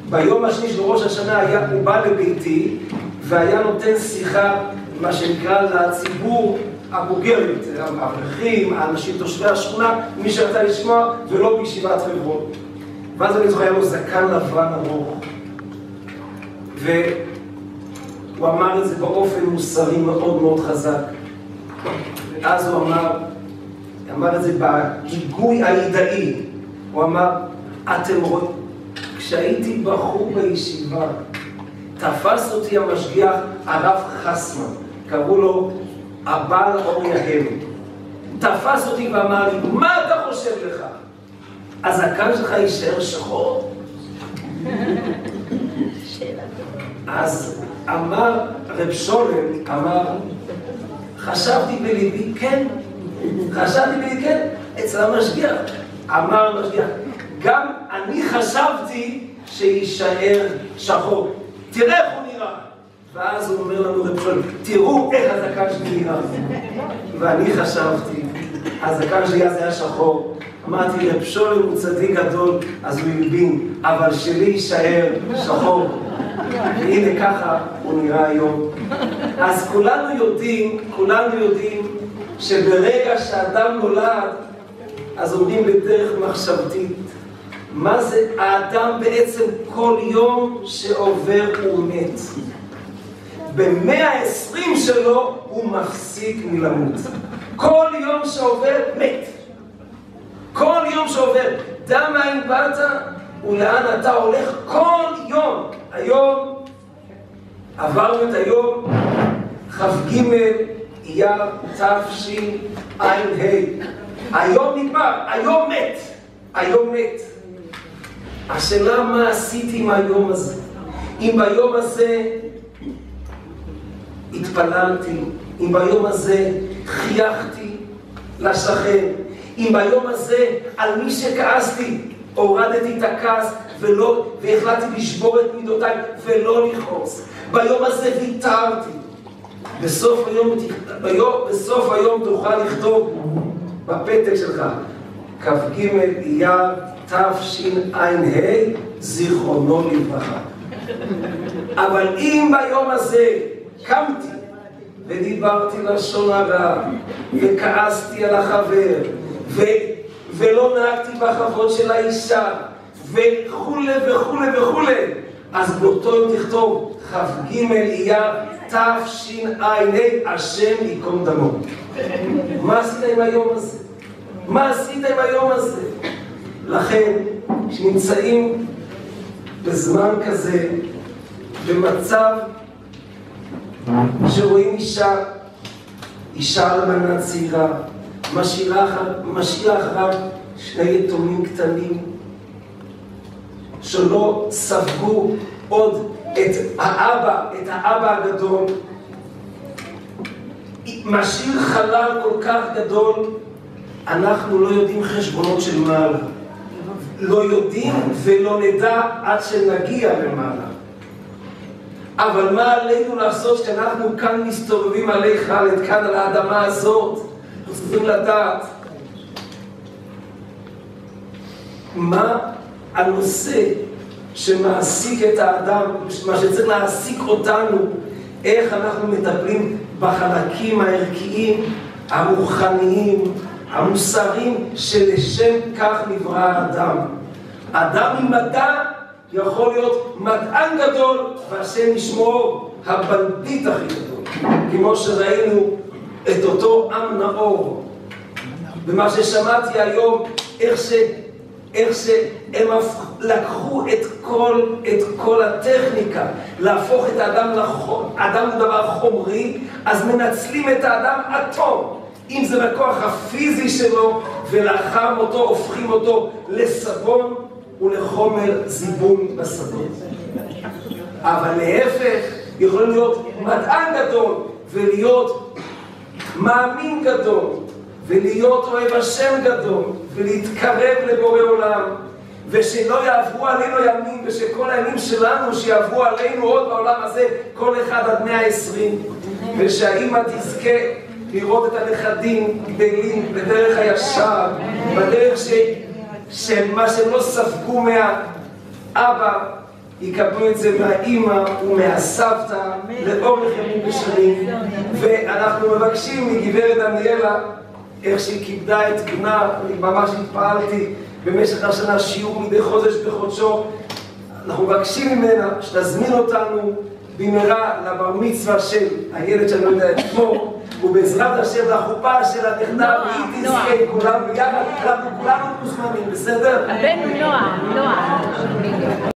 וביום השני של ראש השנה הוא בא לביתי והיה נותן שיחה, מה שנקרא, לציבור הבוגר יותר, האברכים, האנשים תושבי השכונה, מי שרצה לשמוע, ולא בישיבת חברון. ואז אני זוכר, היה לו זקן לבן ארוך, והוא אמר את זה באופן מוסרי מאוד מאוד חזק. ואז הוא אמר את זה בגיגוי העידאי. הוא אמר, אתם רואים, כשהייתי בחור בישיבה, תפס אותי המשגיח הרב חסמן, קראו לו הבעל אור יהם. תפס אותי ואמר לי, מה אתה חושב לך? הזקן שלך יישאר שחור? אז אמר רב שולם, חשבתי בליבי כן, אצל המשגיח. אמר המשגיח, גם אני חשבתי שיישאר שחור. תראה איך הוא נראה. ואז הוא אומר לנו רב שולם, תראו איך הזקן שלי נראה. ואני חשבתי, הזקן שלי אז היה שחור. אמרתי, רב שולם הוא צדיק גדול, אז הוא הלבין, אבל שלי יישאר שחור. והנה ככה הוא נראה היום. אז כולנו יודעים שברגע שאדם נולד, אז עומדים בדרך מחשבתית. מה זה האדם בעצם כל יום שעובר הוא מת? ב-120 שלו הוא מפסיק מלמות. כל יום שעובר מת. כל יום שעובר. דע מאין באת ולאן אתה הולך כל יום. היום עברנו את היום כ"ג אייר תשע"ה. היום נגמר, היום מת. השאלה מה עשיתי עם היום הזה? אם ביום הזה התפללתי, אם ביום הזה חייכתי לשכן, אם ביום הזה על מי שכעסתי הורדתי את הכעס והחלטתי לשבור את מידותיי ולא לכעוס. ביום הזה ויתרתי. בסוף היום תוכל לכתוב בפתק שלך כ"ג אייר תשע"ה זיכרונו לברכה. אבל אם ביום הזה קמתי ודיברתי לשון הרע וכעסתי על החבר ולא נהגתי בכבוד של האישה וכולי, אז באותו יום תכתוב כ"ג אייר תשע"ה השם ייקום דמו. מה עשית עם היום הזה? לכן, כשנמצאים בזמן כזה, במצב שרואים אישה אלמנה צעירה, משאירה אחריו שני יתומים קטנים, שלא ספגו עוד את האבא הגדול, משאיר חלל כל כך גדול. אנחנו לא יודעים חשבונות של מעלה, לא יודעים ולא נדע עד שנגיע למעלה. אבל מה עלינו לעשות כשאנחנו כאן מסתובבים עלי חלד, כאן על האדמה הזאת? אנחנו צריכים לדעת מה הנושא שמעסיק את האדם, מה שצריך להעסיק אותנו, איך אנחנו מטפלים בחלקים הערכיים, הרוחניים, המוסריים, שלשם כך נברא האדם. אדם עם מדע יכול להיות מדען גדול, והשם ישמור הבנדיט הכי גדול. כמו שראינו את אותו עם נאור. ומה ששמעתי היום, איך שהם לקחו את כל הטכניקה, להפוך את האדם אדם הוא דבר חומרי, אז מנצלים את האדם אטום. אם זה בכוח הפיזי שלו, ולאחר מותו הופכים אותו לסבון ולחומר זיבון בשדות. אבל להפך, יכול להיות מדען גדול, ולהיות מאמין גדול, ולהיות אוהב השם גדול, ולהתקרב לבורא עולם, ושלא יעברו עלינו ימים, ושכל הימים שלנו שיעברו עלינו עוד בעולם הזה, כל אחד עד 120, ושהאמא תזכה לראות את הנכדים גדלים בדרך הישר, בדרך שמה שהם לא ספגו מהאבא, יקבלו את זה מהאימא ומהסבתא לאורך ימים ושנים. ואנחנו מבקשים מגברת דניאלה, איך שהיא כיבדה את בנה, אני ממש התפעלתי במשך השנה שיעור מדי חודש בחודשו. אנחנו מבקשים ממנה שתזמין אותנו במהרה לבר מצווה של הילד שאני לא יודע את שמו, ובעזרת השם לחופה של הנכדה, והיא תזכה כולם ביחד, אנחנו כולנו מוזמנים, בסדר? הבנו נועה.